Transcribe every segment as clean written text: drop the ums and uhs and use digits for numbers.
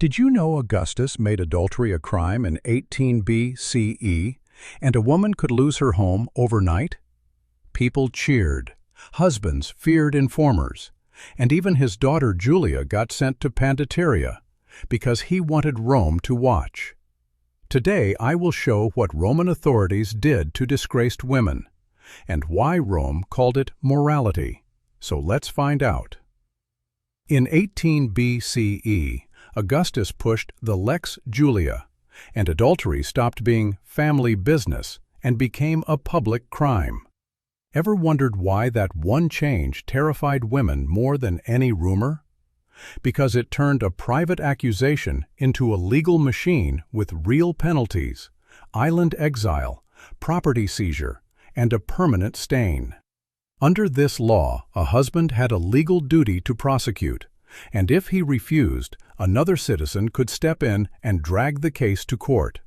Did you know Augustus made adultery a crime in 18 BCE, and a woman could lose her home overnight? People cheered, husbands feared informers, and even his daughter Julia got sent to Pandateria because he wanted Rome to watch. Today I will show what Roman authorities did to disgraced women, and why Rome called it morality. So let's find out. In 18 BCE, Augustus pushed the Lex Julia, and adultery stopped being family business and became a public crime. Ever wondered why that one change terrified women more than any rumor? Because it turned a private accusation into a legal machine with real penalties, island exile, property seizure, and a permanent stain. Under this law, a husband had a legal duty to prosecute, and if he refused, another citizen could step in and drag the case to court.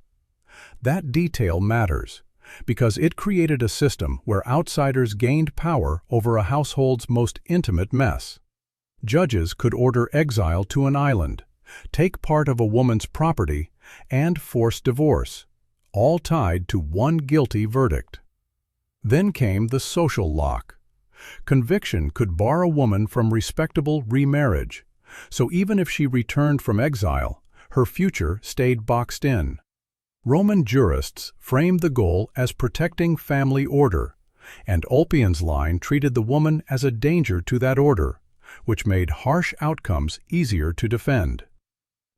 That detail matters, because it created a system where outsiders gained power over a household's most intimate mess. Judges could order exile to an island, take part of a woman's property, and force divorce, all tied to one guilty verdict. Then came the social lock. Conviction could bar a woman from respectable remarriage, so even if she returned from exile, her future stayed boxed in. Roman jurists framed the goal as protecting family order, and Ulpian's line treated the woman as a danger to that order, which made harsh outcomes easier to defend.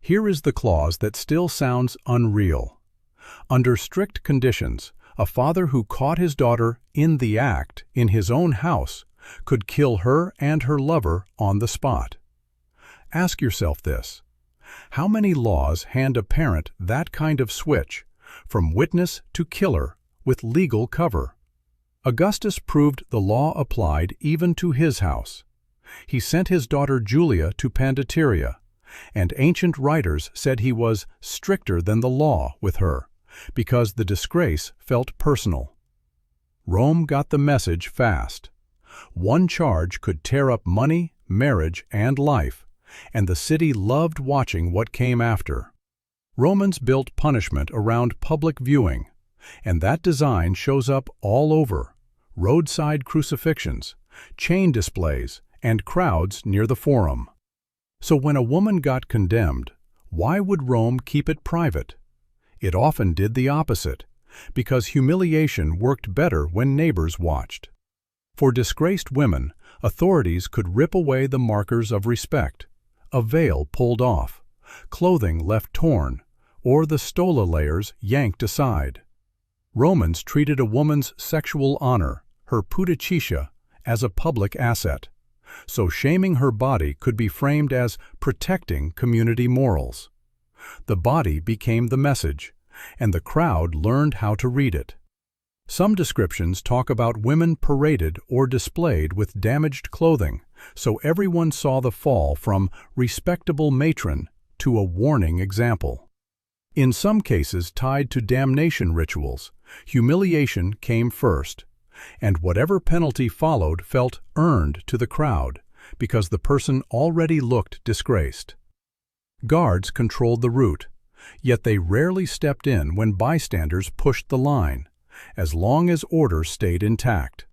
Here is the clause that still sounds unreal. Under strict conditions, a father who caught his daughter in the act in his own house could kill her and her lover on the spot. Ask yourself this: how many laws hand a parent that kind of switch, from witness to killer, with legal cover? Augustus proved the law applied even to his house. He sent his daughter Julia to Pandateria, and ancient writers said he was stricter than the law with her, because the disgrace felt personal. Rome got the message fast. One charge could tear up money, marriage, and life, and the city loved watching what came after. Romans built punishment around public viewing, and that design shows up all over: roadside crucifixions, chain displays, and crowds near the Forum. So when a woman got condemned, why would Rome keep it private? It often did the opposite, because humiliation worked better when neighbors watched. For disgraced women, authorities could rip away the markers of respect: a veil pulled off, clothing left torn, or the stola layers yanked aside. Romans treated a woman's sexual honor, her pudicitia, as a public asset, so shaming her body could be framed as protecting community morals. The body became the message, and the crowd learned how to read it. Some descriptions talk about women paraded or displayed with damaged clothing, so everyone saw the fall from respectable matron to a warning example. In some cases tied to damnation rituals, humiliation came first, and whatever penalty followed felt earned to the crowd because the person already looked disgraced. Guards controlled the route, yet they rarely stepped in when bystanders pushed the line, as long as order stayed intact.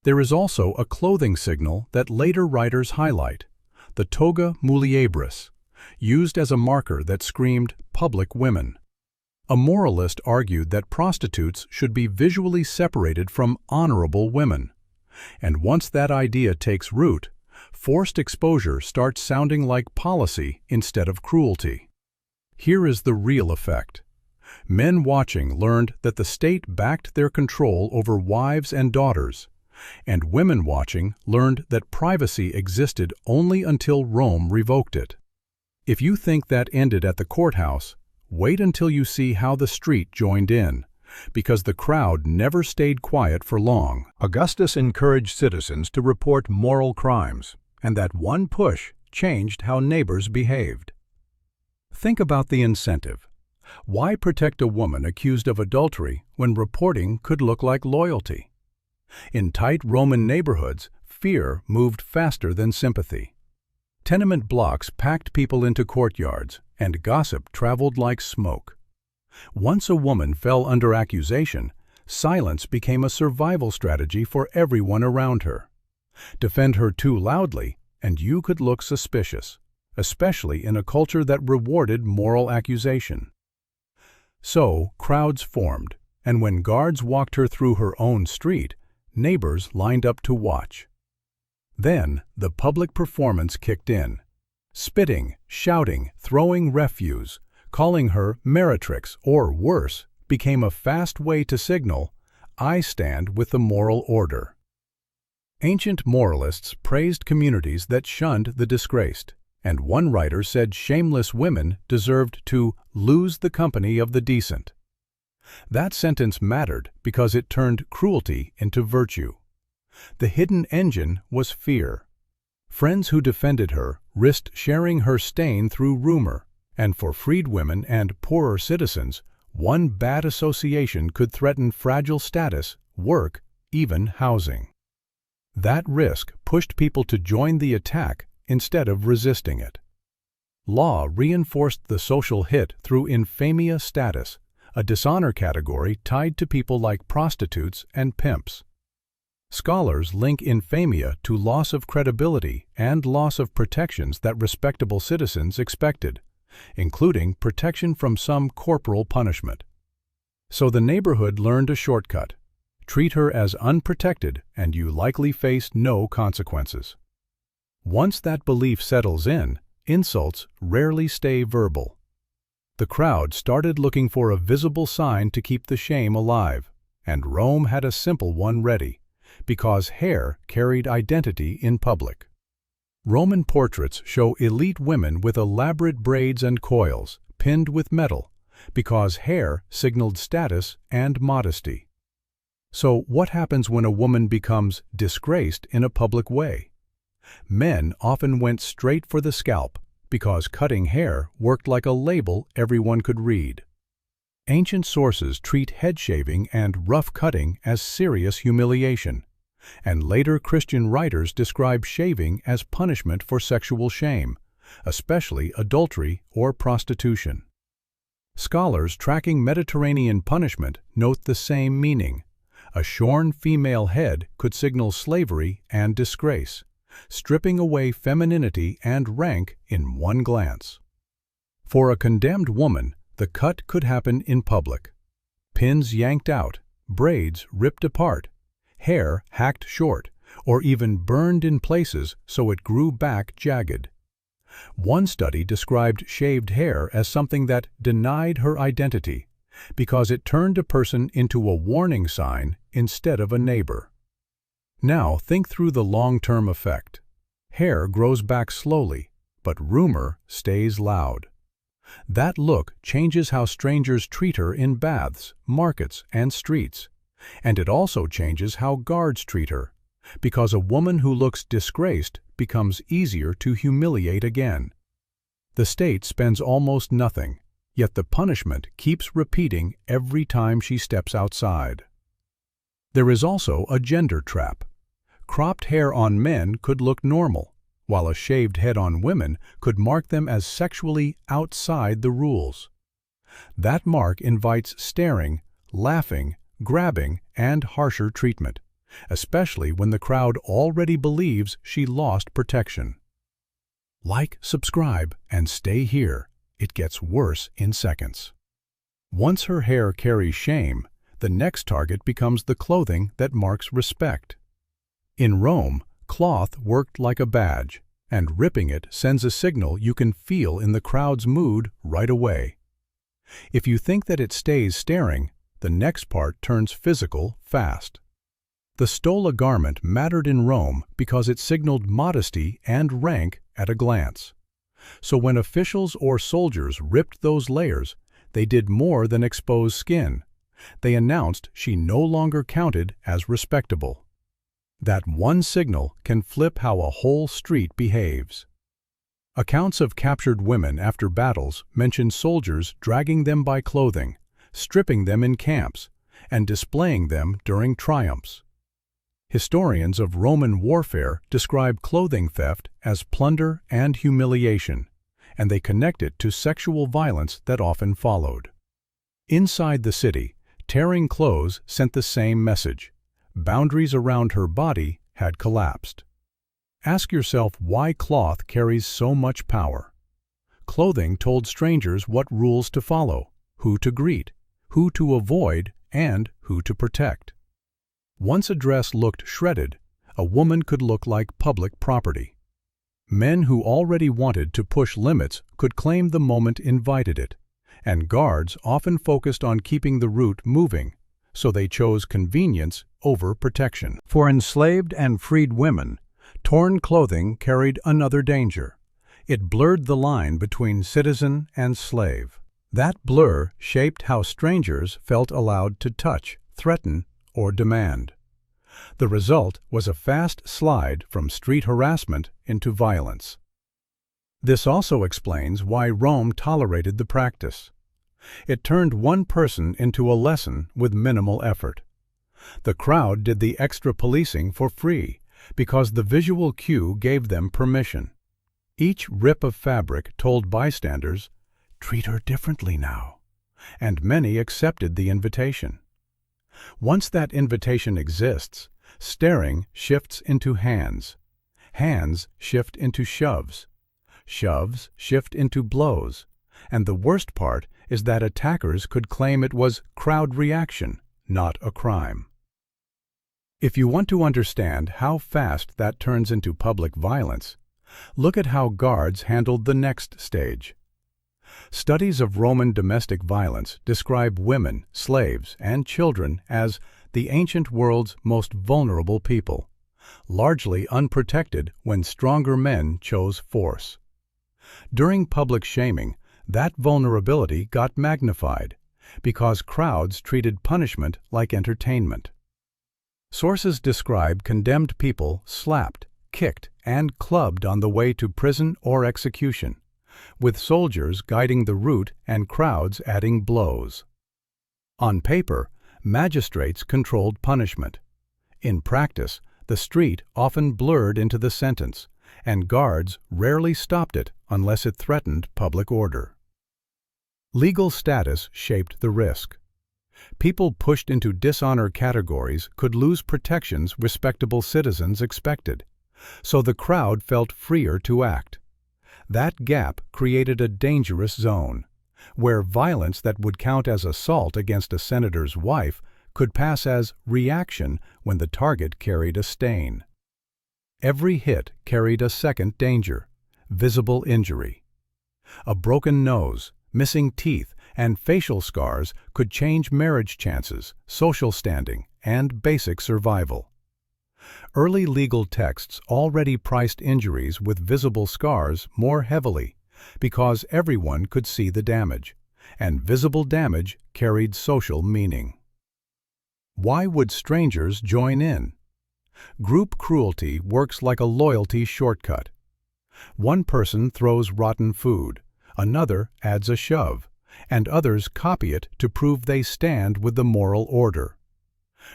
There is also a clothing signal that later writers highlight: the toga muliebris, used as a marker that screamed public women. A moralist argued that prostitutes should be visually separated from honorable women. And once that idea takes root, forced exposure starts sounding like policy instead of cruelty. Here is the real effect. Men watching learned that the state backed their control over wives and daughters, and women watching learned that privacy existed only until Rome revoked it. If you think that ended at the courthouse, wait until you see how the street joined in, because the crowd never stayed quiet for long. Augustus encouraged citizens to report moral crimes, and that one push changed how neighbors behaved. Think about the incentive. Why protect a woman accused of adultery when reporting could look like loyalty? In tight Roman neighborhoods, fear moved faster than sympathy. Tenement blocks packed people into courtyards, and gossip traveled like smoke. Once a woman fell under accusation, silence became a survival strategy for everyone around her. Defend her too loudly, and you could look suspicious, especially in a culture that rewarded moral accusation. So, crowds formed, and when guards walked her through her own street, neighbors lined up to watch. Then, the public performance kicked in. Spitting, shouting, throwing refuse, calling her meretrix or worse, became a fast way to signal, "I stand with the moral order." Ancient moralists praised communities that shunned the disgraced, and one writer said shameless women deserved to lose the company of the decent. That sentence mattered because it turned cruelty into virtue. The hidden engine was fear. Friends who defended her risked sharing her stain through rumor, and for freed women and poorer citizens, one bad association could threaten fragile status, work, even housing. That risk pushed people to join the attack instead of resisting it. Law reinforced the social hit through infamia status, a dishonor category tied to people like prostitutes and pimps. Scholars link infamia to loss of credibility and loss of protections that respectable citizens expected, including protection from some corporal punishment. So the neighborhood learned a shortcut. Treat her as unprotected and you likely face no consequences. Once that belief settles in, insults rarely stay verbal. The crowd started looking for a visible sign to keep the shame alive, and Rome had a simple one ready, because hair carried identity in public. Roman portraits show elite women with elaborate braids and coils, pinned with metal, because hair signaled status and modesty. So what happens when a woman becomes disgraced in a public way? Men often went straight for the scalp, because cutting hair worked like a label everyone could read. Ancient sources treat head shaving and rough cutting as serious humiliation, and later Christian writers describe shaving as punishment for sexual shame, especially adultery or prostitution. Scholars tracking Mediterranean punishment note the same meaning. A shorn female head could signal slavery and disgrace, stripping away femininity and rank in one glance. For a condemned woman, the cut could happen in public. Pins yanked out, braids ripped apart, hair hacked short, or even burned in places so it grew back jagged. One study described shaved hair as something that denied her identity, because it turned a person into a warning sign instead of a neighbor. Now think through the long-term effect. Hair grows back slowly, but rumor stays loud. That look changes how strangers treat her in baths, markets, and streets. And it also changes how guards treat her, because a woman who looks disgraced becomes easier to humiliate again. The state spends almost nothing, yet the punishment keeps repeating every time she steps outside. There is also a gender trap. Cropped hair on men could look normal, while a shaved head on women could mark them as sexually outside the rules. That mark invites staring, laughing, grabbing, and harsher treatment, especially when the crowd already believes she lost protection. Like, subscribe, and stay here. It gets worse in seconds. Once her hair carries shame, the next target becomes the clothing that marks respect. In Rome, cloth worked like a badge, and ripping it sends a signal you can feel in the crowd's mood right away. If you think that it stays staring, the next part turns physical fast. The stola garment mattered in Rome because it signaled modesty and rank at a glance. So when officials or soldiers ripped those layers, they did more than expose skin. They announced she no longer counted as respectable. That one signal can flip how a whole street behaves. Accounts of captured women after battles mention soldiers dragging them by clothing, stripping them in camps, and displaying them during triumphs. Historians of Roman warfare describe clothing theft as plunder and humiliation, and they connect it to sexual violence that often followed. Inside the city, tearing clothes sent the same message. Boundaries around her body had collapsed. Ask yourself why cloth carries so much power. Clothing told strangers what rules to follow, who to greet, who to avoid, and who to protect. Once a dress looked shredded, a woman could look like public property. Men who already wanted to push limits could claim the moment invited it, and guards often focused on keeping the route moving, so they chose convenience over protection. For enslaved and freed women, torn clothing carried another danger. It blurred the line between citizen and slave. That blur shaped how strangers felt allowed to touch, threaten, or demand. The result was a fast slide from street harassment into violence. This also explains why Rome tolerated the practice. It turned one person into a lesson with minimal effort. The crowd did the extra policing for free because the visual cue gave them permission. Each rip of fabric told bystanders, "Treat her differently now," and many accepted the invitation. Once that invitation exists, staring shifts into hands. Hands shift into shoves. Shoves shift into blows. And the worst part is that attackers could claim it was crowd reaction, not a crime. If you want to understand how fast that turns into public violence, look at how guards handled the next stage. Studies of Roman domestic violence describe women, slaves, and children as the ancient world's most vulnerable people, largely unprotected when stronger men chose force. During public shaming, that vulnerability got magnified because crowds treated punishment like entertainment. Sources describe condemned people slapped, kicked, and clubbed on the way to prison or execution, with soldiers guiding the route and crowds adding blows. On paper, magistrates controlled punishment. In practice, the street often blurred into the sentence, and guards rarely stopped it unless it threatened public order. Legal status shaped the risk. People pushed into dishonor categories could lose protections respectable citizens expected, so the crowd felt freer to act. That gap created a dangerous zone, where violence that would count as assault against a senator's wife could pass as reaction when the target carried a stain. Every hit carried a second danger, visible injury. A broken nose, missing teeth, and facial scars could change marriage chances, social standing, and basic survival. Early legal texts already priced injuries with visible scars more heavily because everyone could see the damage, and visible damage carried social meaning. Why would strangers join in? Group cruelty works like a loyalty shortcut. One person throws rotten food, another adds a shove, and others copy it to prove they stand with the moral order.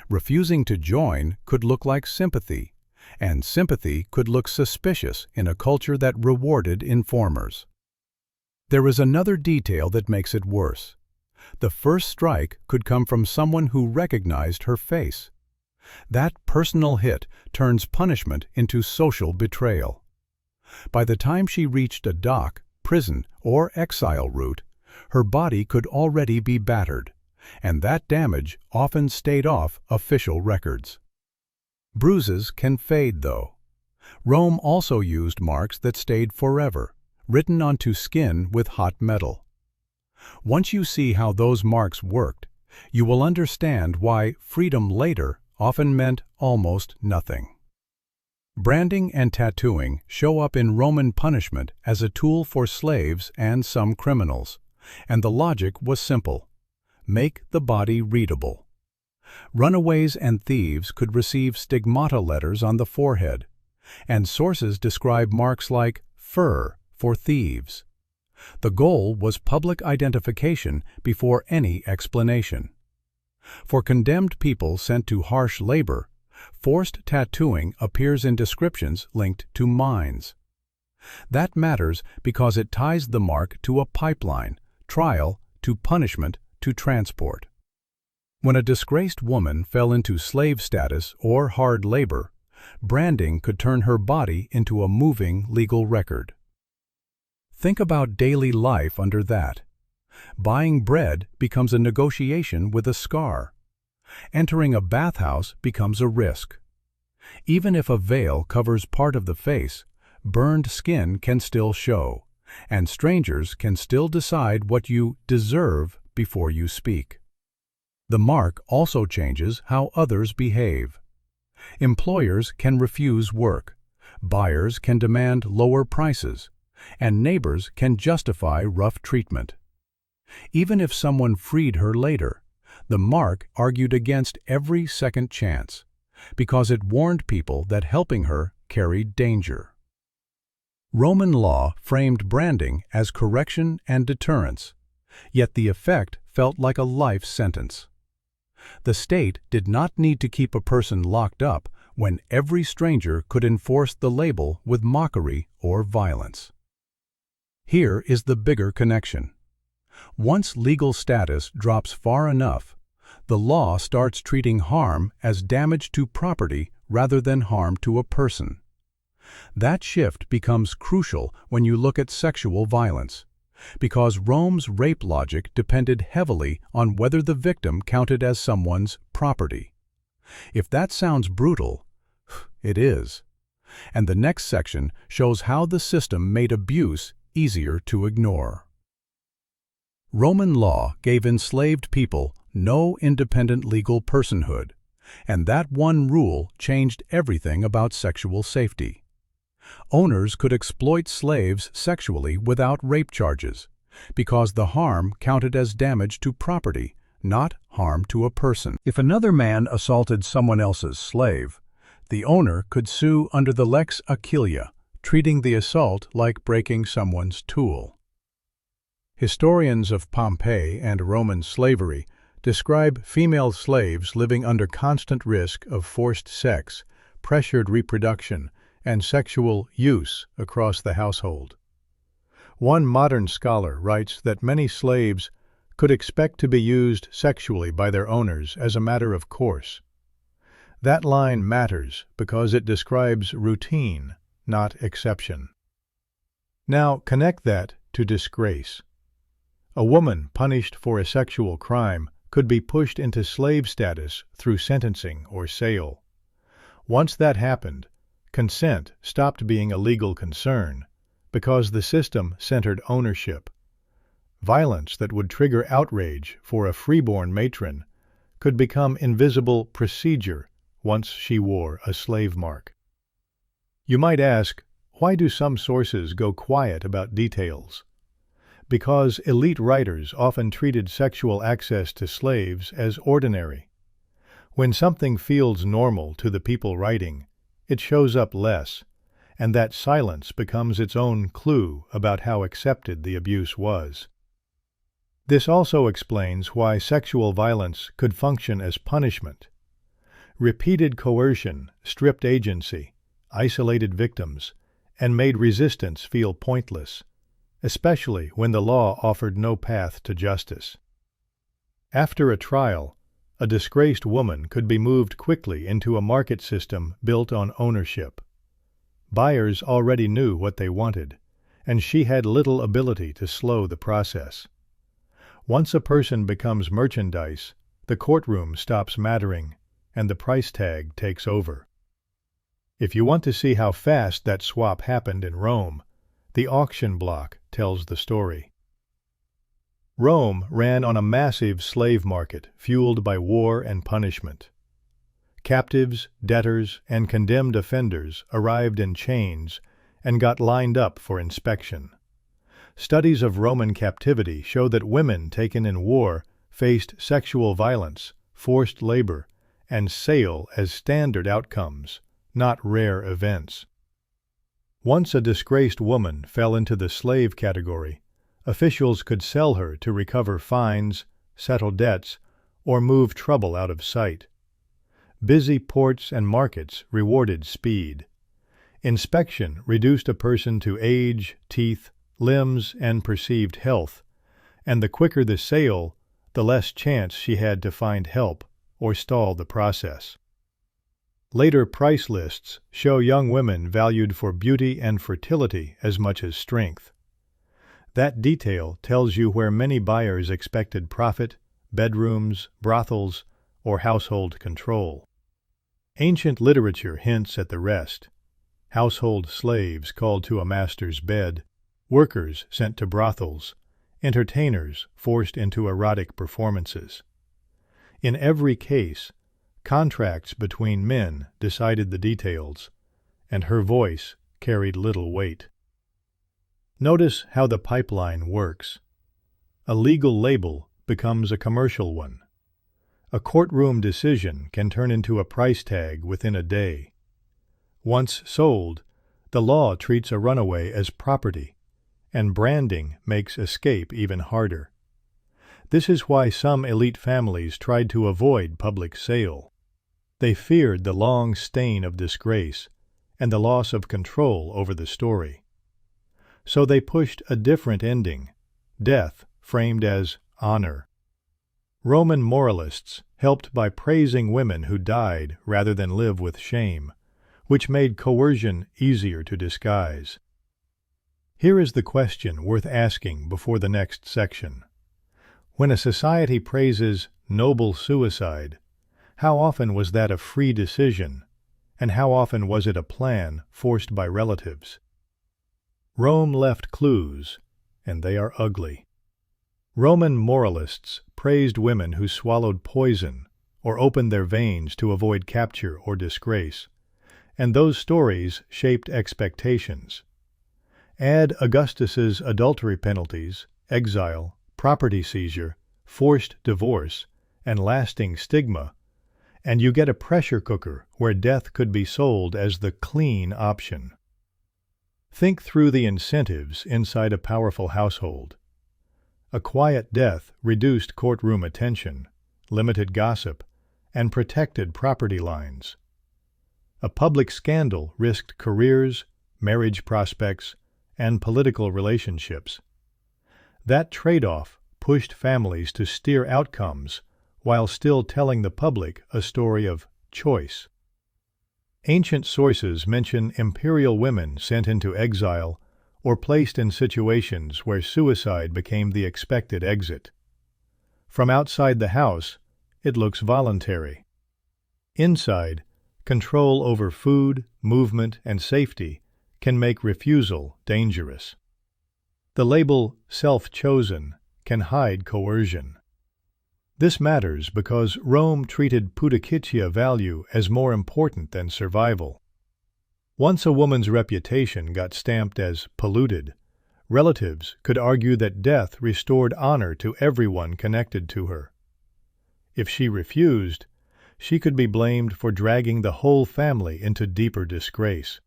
Refusing to join could look like sympathy, and sympathy could look suspicious in a culture that rewarded informers. There is another detail that makes it worse. The first strike could come from someone who recognized her face. That personal hit turns punishment into social betrayal. By the time she reached a dock, prison, or exile route, her body could already be battered, and that damage often stayed off official records. Bruises can fade, though. Rome also used marks that stayed forever, written onto skin with hot metal. Once you see how those marks worked, you will understand why freedom later often meant almost nothing. Branding and tattooing show up in Roman punishment as a tool for slaves and some criminals, and the logic was simple: make the body readable. Runaways and thieves could receive stigmata letters on the forehead, and sources describe marks like fur for thieves. The goal was public identification before any explanation. For condemned people sent to harsh labor, forced tattooing appears in descriptions linked to mines. That matters because it ties the mark to a pipeline, trial to punishment to transport. When a disgraced woman fell into slave status or hard labor, branding could turn her body into a moving legal record. Think about daily life under that. Buying bread becomes a negotiation with a scar. Entering a bathhouse becomes a risk. Even if a veil covers part of the face, burned skin can still show, and strangers can still decide what you deserve before you speak. The mark also changes how others behave. Employers can refuse work, buyers can demand lower prices, and neighbors can justify rough treatment. Even if someone freed her later, the mark argued against every second chance, because it warned people that helping her carried danger. Roman law framed branding as correction and deterrence, yet the effect felt like a life sentence. The state did not need to keep a person locked up when every stranger could enforce the label with mockery or violence. Here is the bigger connection. Once legal status drops far enough, the law starts treating harm as damage to property rather than harm to a person. That shift becomes crucial when you look at sexual violence, because Rome's rape logic depended heavily on whether the victim counted as someone's property. If that sounds brutal, it is. And the next section shows how the system made abuse easier to ignore. Roman law gave enslaved people no independent legal personhood, and that one rule changed everything about sexual safety. Owners could exploit slaves sexually without rape charges, because the harm counted as damage to property, not harm to a person. If another man assaulted someone else's slave, the owner could sue under the lex Aquilia, treating the assault like breaking someone's tool. Historians of Pompeii and Roman slavery describe female slaves living under constant risk of forced sex, pressured reproduction, and sexual use across the household. One modern scholar writes that many slaves could expect to be used sexually by their owners as a matter of course. That line matters because it describes routine, not exception. Now connect that to disgrace. A woman punished for a sexual crime could be pushed into slave status through sentencing or sale. Once that happened, consent stopped being a legal concern because the system centered ownership. Violence that would trigger outrage for a freeborn matron could become invisible procedure once she wore a slave mark. You might ask, why do some sources go quiet about details? Because elite writers often treated sexual access to slaves as ordinary. When something feels normal to the people writing, it shows up less, and that silence becomes its own clue about how accepted the abuse was. This also explains why sexual violence could function as punishment. Repeated coercion stripped agency, isolated victims, and made resistance feel pointless, especially when the law offered no path to justice. After a trial, a disgraced woman could be moved quickly into a market system built on ownership. Buyers already knew what they wanted, and she had little ability to slow the process. Once a person becomes merchandise, the courtroom stops mattering, and the price tag takes over. If you want to see how fast that swap happened in Rome, the auction block tells the story. Rome ran on a massive slave market fueled by war and punishment. Captives, debtors, and condemned offenders arrived in chains and got lined up for inspection. Studies of Roman captivity show that women taken in war faced sexual violence, forced labor, and sale as standard outcomes, not rare events. Once a disgraced woman fell into the slave category, officials could sell her to recover fines, settle debts, or move trouble out of sight. Busy ports and markets rewarded speed. Inspection reduced a person to age, teeth, limbs, and perceived health, and the quicker the sale, the less chance she had to find help or stall the process. Later price lists show young women valued for beauty and fertility as much as strength. That detail tells you where many buyers expected profit, bedrooms, brothels, or household control. Ancient literature hints at the rest. Household slaves called to a master's bed, workers sent to brothels, entertainers forced into erotic performances. In every case, contracts between men decided the details, and her voice carried little weight. Notice how the pipeline works. A legal label becomes a commercial one. A courtroom decision can turn into a price tag within a day. Once sold, the law treats a runaway as property, and branding makes escape even harder. This is why some elite families tried to avoid public sale. They feared the long stain of disgrace and the loss of control over the story. So they pushed a different ending, death framed as honor. Roman moralists helped by praising women who died rather than live with shame, which made coercion easier to disguise. Here is the question worth asking before the next section. When a society praises noble suicide, how often was that a free decision, and how often was it a plan forced by relatives? Rome left clues, and they are ugly. Roman moralists praised women who swallowed poison or opened their veins to avoid capture or disgrace, and those stories shaped expectations. Add Augustus's adultery penalties, exile, property seizure, forced divorce, and lasting stigma, and you get a pressure cooker where death could be sold as the clean option. Think through the incentives inside a powerful household. A quiet death reduced courtroom attention, limited gossip, and protected property lines. A public scandal risked careers, marriage prospects, and political relationships. That trade-off pushed families to steer outcomes while still telling the public a story of choice. Ancient sources mention imperial women sent into exile or placed in situations where suicide became the expected exit. From outside the house, it looks voluntary. Inside, control over food, movement, and safety can make refusal dangerous. The label self-chosen can hide coercion. This matters because Rome treated pudicitia value as more important than survival. Once a woman's reputation got stamped as polluted, relatives could argue that death restored honor to everyone connected to her. If she refused, she could be blamed for dragging the whole family into deeper disgrace.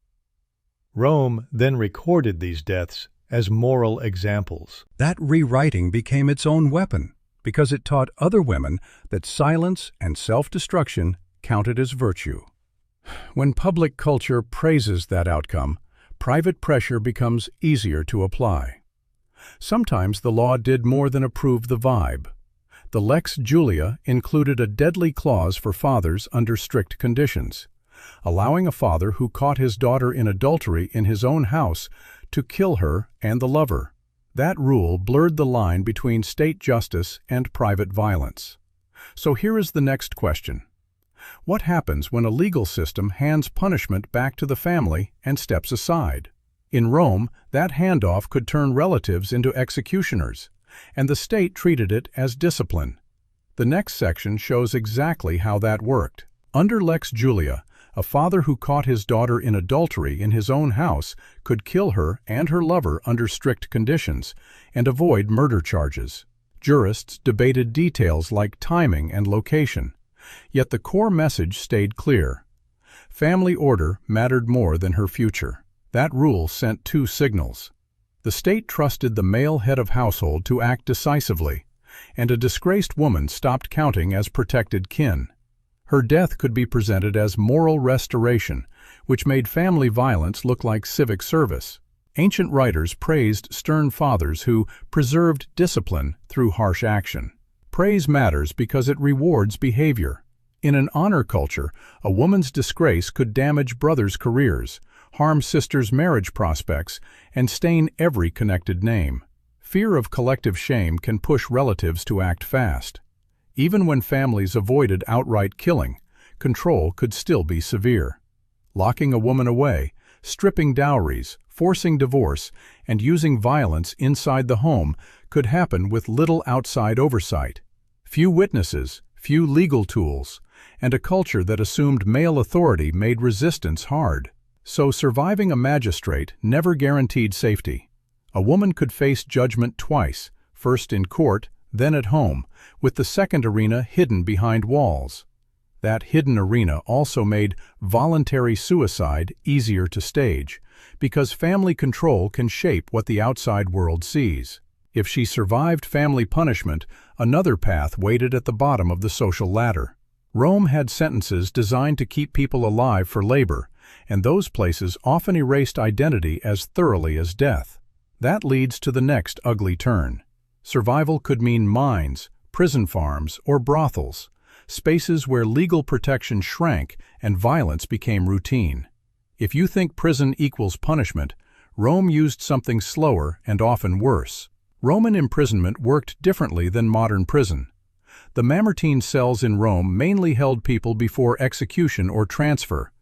Rome then recorded these deaths as moral examples. That rewriting became its own weapon because it taught other women that silence and self-destruction counted as virtue. When public culture praises that outcome, private pressure becomes easier to apply. Sometimes the law did more than approve the vibe. The Lex Julia included a deadly clause for fathers under strict conditions, allowing a father who caught his daughter in adultery in his own house to kill her and the lover. That rule blurred the line between state justice and private violence. So here is the next question. What happens when a legal system hands punishment back to the family and steps aside? In Rome, that handoff could turn relatives into executioners, and the state treated it as discipline. The next section shows exactly how that worked. Under Lex Julia, a father who caught his daughter in adultery in his own house could kill her and her lover under strict conditions and avoid murder charges. Jurists debated details like timing and location, yet the core message stayed clear. Family order mattered more than her future. That rule sent two signals. The state trusted the male head of household to act decisively, and a disgraced woman stopped counting as protected kin. Her death could be presented as moral restoration which made family violence look like civic service. Ancient writers praised stern fathers who preserved discipline through harsh action. Praise matters because it rewards behavior. In an honor culture, a woman's disgrace could damage brothers' careers, harm sisters' marriage prospects, and stain every connected name. Fear of collective shame can push relatives to act fast. Even when families avoided outright killing, control could still be severe. Locking a woman away, stripping dowries, forcing divorce, and using violence inside the home could happen with little outside oversight. Few witnesses, few legal tools, and a culture that assumed male authority made resistance hard. So surviving a magistrate never guaranteed safety. A woman could face judgment twice, first in court, then at home, with the second arena hidden behind walls. That hidden arena also made voluntary suicide easier to stage, because family control can shape what the outside world sees. If she survived family punishment, another path waited at the bottom of the social ladder. Rome had sentences designed to keep people alive for labor, and those places often erased identity as thoroughly as death. That leads to the next ugly turn. Survival could mean mines, prison farms, or brothels, spaces where legal protection shrank and violence became routine. If you think prison equals punishment, Rome used something slower and often worse. Roman imprisonment worked differently than modern prison. The Mamertine cells in Rome mainly held people before execution or transfer,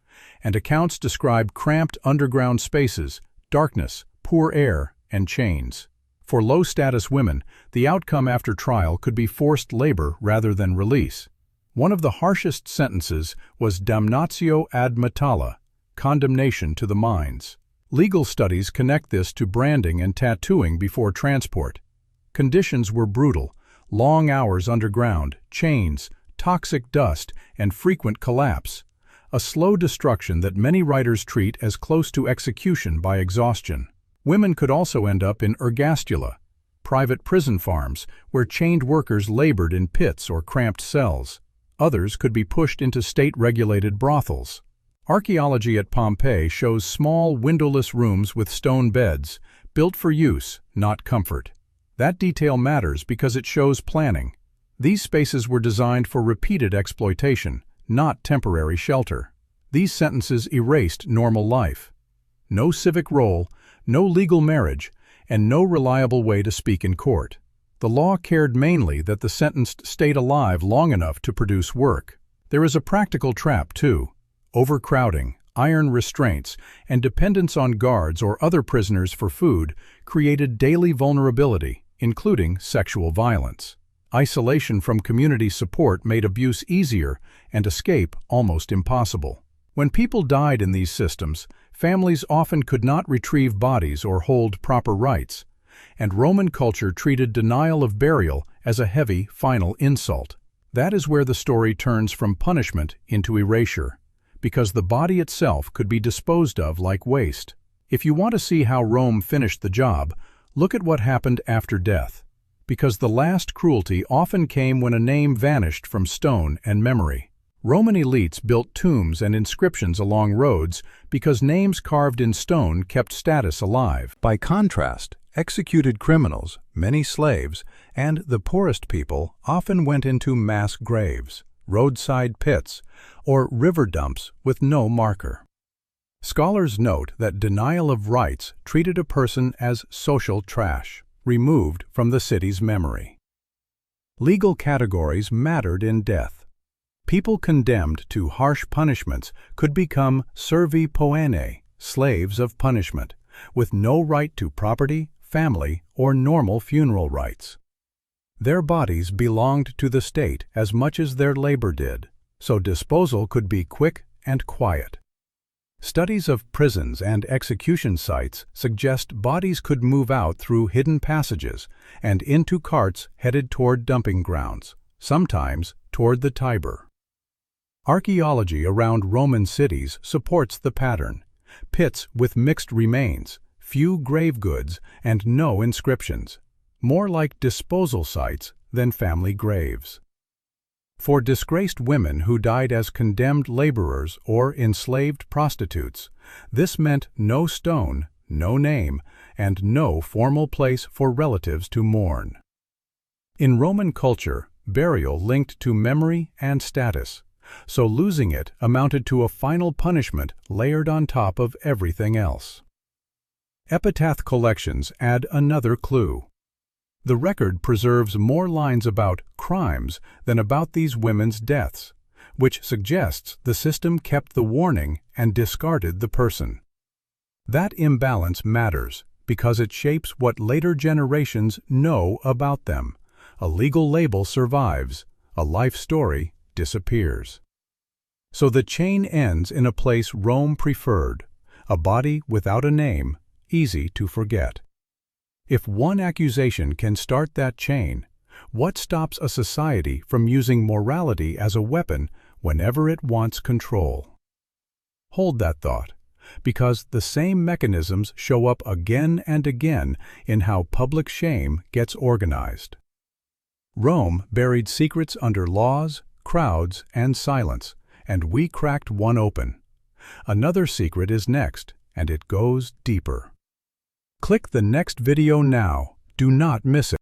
and accounts describe cramped underground spaces, darkness, poor air, and chains. For low-status women, the outcome after trial could be forced labor rather than release. One of the harshest sentences was damnatio ad metalla, condemnation to the mines. Legal studies connect this to branding and tattooing before transport. Conditions were brutal: long hours underground, chains, toxic dust, and frequent collapse. A slow destruction that many writers treat as close to execution by exhaustion. Women could also end up in ergastula, private prison farms where chained workers labored in pits or cramped cells. Others could be pushed into state-regulated brothels. Archaeology at Pompeii shows small, windowless rooms with stone beds, built for use, not comfort. That detail matters because it shows planning. These spaces were designed for repeated exploitation, not temporary shelter. These sentences erased normal life. No civic role, no legal marriage, and no reliable way to speak in court. The law cared mainly that the sentenced stayed alive long enough to produce work. There is a practical trap, too. Overcrowding, iron restraints, and dependence on guards or other prisoners for food created daily vulnerability, including sexual violence. Isolation from community support made abuse easier and escape almost impossible. When people died in these systems, families often could not retrieve bodies or hold proper rites, and Roman culture treated denial of burial as a heavy, final insult. That is where the story turns from punishment into erasure, because the body itself could be disposed of like waste. If you want to see how Rome finished the job, look at what happened after death, because the last cruelty often came when a name vanished from stone and memory. Roman elites built tombs and inscriptions along roads because names carved in stone kept status alive. By contrast, executed criminals, many slaves, and the poorest people often went into mass graves, roadside pits, or river dumps with no marker. Scholars note that denial of rights treated a person as social trash, removed from the city's memory. Legal categories mattered in death. People condemned to harsh punishments could become servi poene, slaves of punishment, with no right to property, family, or normal funeral rights. Their bodies belonged to the state as much as their labor did, so disposal could be quick and quiet. Studies of prisons and execution sites suggest bodies could move out through hidden passages and into carts headed toward dumping grounds, sometimes toward the Tiber. Archaeology around Roman cities supports the pattern: pits with mixed remains, few grave goods, and no inscriptions, more like disposal sites than family graves. For disgraced women who died as condemned laborers or enslaved prostitutes, this meant no stone, no name, and no formal place for relatives to mourn. In Roman culture, burial linked to memory and status, so losing it amounted to a final punishment layered on top of everything else. Epitaph collections add another clue. The record preserves more lines about crimes than about these women's deaths, which suggests the system kept the warning and discarded the person. That imbalance matters because it shapes what later generations know about them. A legal label survives, a life story disappears. So the chain ends in a place Rome preferred, a body without a name, easy to forget. If one accusation can start that chain, what stops a society from using morality as a weapon whenever it wants control? Hold that thought, because the same mechanisms show up again and again in how public shame gets organized. Rome buried secrets under laws, crowds, and silence, and we cracked one open. Another secret is next, and it goes deeper. Click the next video now. Do not miss it.